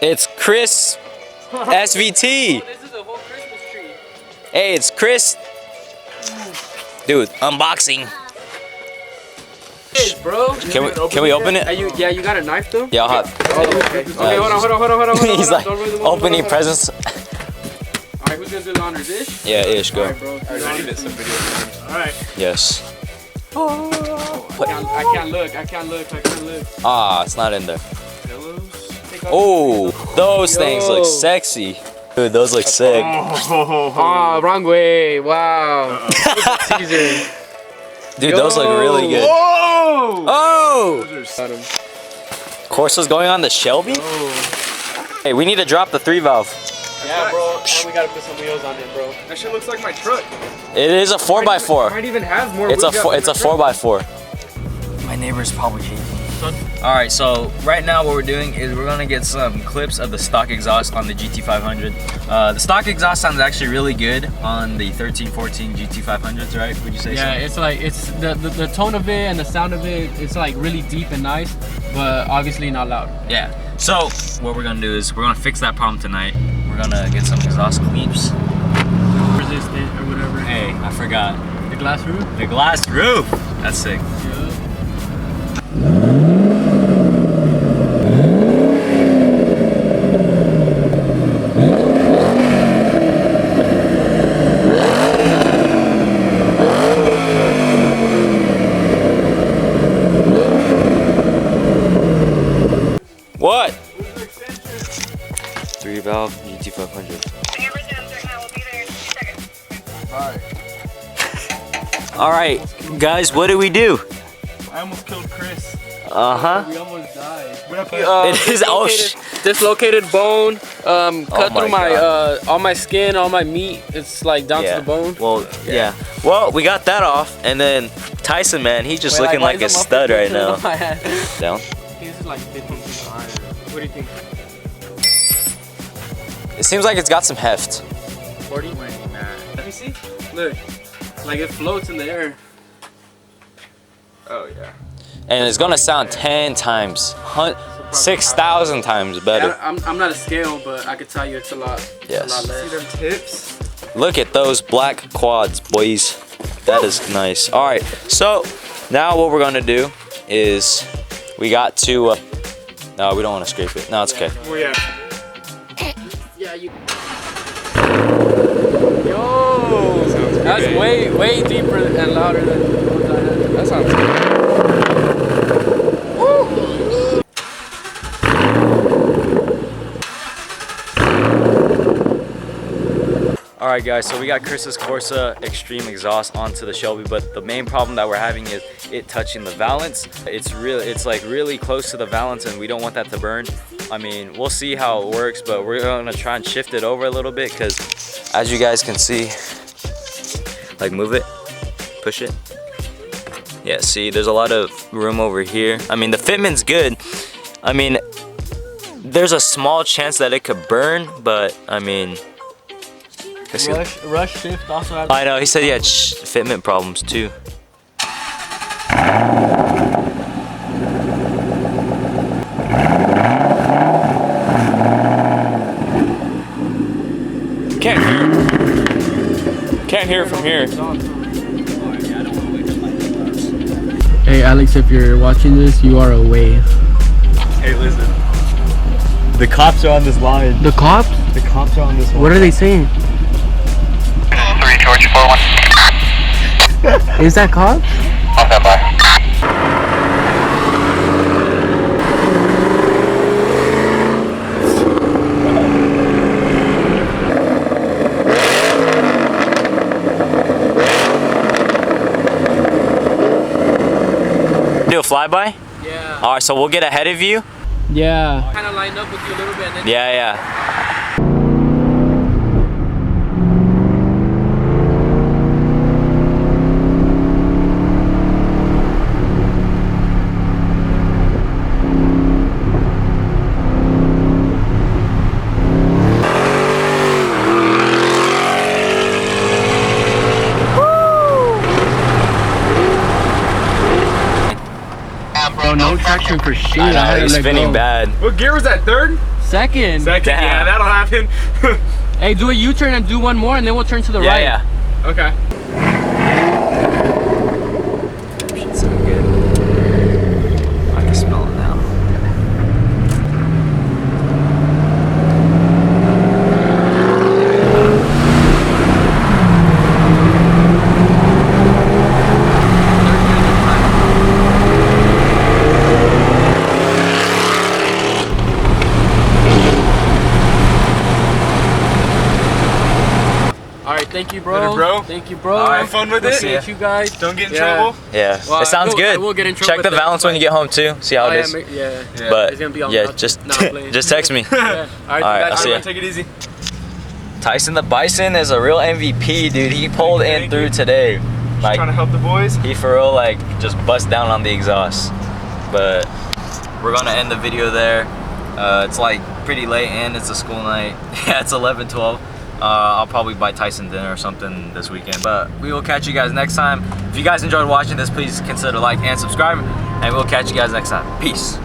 It's Chris SVT. This is a whole Christmas tree. Hey, it's Chris. Dude, unboxing. Hey, bro. Can we open it? Yeah, you got a knife though? Yeah, I'll have. Oh, okay. Okay, hold on. He's like opening presents. Alright, who's gonna do the honors? Ish? Yeah, Ish, go. Alright, bro. Alright, get some video. Alright. Yes. I can't look. Ah, it's not in there. Pillows? Oh, those things look sexy. Dude, those look sick. Oh, wrong way. Wow. Teaser. Dude, those look really good. Whoa! Oh! Corsa's going on the Shelby? Hey, we need to drop the 3-valve. Yeah, bro. And we gotta put some wheels on it, bro. That shit looks like my truck. It is a 4x4. Might even have more. It's a 4x4. My neighbors probably hate me. All right, so right now what we're doing is we're gonna get some clips of the stock exhaust on the GT500. The stock exhaust sounds actually really good on the 13, 14 GT500s, right? Would you say so? Yeah, it's like the tone of it and the sound of it. It's like really deep and nice, but obviously not loud. Yeah. So what we're gonna do is we're gonna fix that problem tonight. We're gonna get some exhaust cleats. Resistant or whatever. Hey, I forgot. The glass roof? The glass roof. That's sick. Yeah. What? 3-valve GT500. Alright, guys, what do we do? I almost killed Chris. Uh-huh. We almost died. It is dislocated bone. Cut through my all my skin, all my meat. It's like down to the bone. Well, yeah. Well, we got that off, and then Tyson, man, he's just looking like a stud right now. Down. This is like 15 feet higher. What do you think? It seems like it's got some heft. 40? Let me see. Look, like it floats in the air. Oh yeah. And it's gonna sound 10 times, 6,000 times better. Yeah, I'm not a scale, but I could tell you it's a lot. Yes. It's a lot less. See them tips? Look at those black quads, boys. That is nice. All right, so now what we're gonna do is we got to. No, we don't want to scrape it. No, it's okay. Oh yeah. Yeah, you. Yo, that's way deeper and louder than the ones I had. That sounds good. Alright guys, so we got Chris's Corsa Extreme exhaust onto the Shelby, but the main problem that we're having is it touching the valance. It's like really close to the valance, and we don't want that to burn. I mean, we'll see how it works, but we're gonna try and shift it over a little bit, because as you guys can see, like move it, push it. Yeah, see, there's a lot of room over here. I mean, the fitment's good. I mean, there's a small chance that it could burn, but I mean, Rush shift also has. I know, he said he had fitment problems too. Can't hear it from here. Hey Alex, if you're watching this, you are away. Hey, listen. The cops are on this line. The cops? The cops are on this line. What are they saying? 3 George 41. Is that cops? On that by. Do a flyby? Yeah. All right, so we'll get ahead of you. Yeah. Kind of line up with you a little bit. And then Yeah. Bro, no traction for shit. I know, he's spinning bad. What gear was that? Third? Second. Second, Damn. yeah, that'll happen. Hey, do a U-turn and do one more, and then we'll turn to the right. Yeah. Okay. Shit's so good. I can smell it now. All right, thank you, bro. Later, bro. Thank you, bro. All right, Have fun with it. Appreciate you guys. Don't get in Yeah. trouble. Yeah, Well, it sounds I good. will get in trouble Check with the that, balance when you get home too. See how Oh, it yeah, is. Yeah. But It's gonna be on yeah, nothing. just Nah, I'm playing. just text me. Yeah. All right, All right, I'll see ya. Take it easy. Tyson the Bison is a real MVP, dude. He pulled in Thank through you. today. Trying to Like help the boys. he for real like just bust down on the exhaust. But we're gonna end the video there. It's like pretty late and it's a school night. Yeah, it's 11:12. I'll probably buy Tyson dinner or something this weekend. But we will catch you guys next time. If you guys enjoyed watching this, please consider like and subscribe. And we'll catch you guys next time. Peace.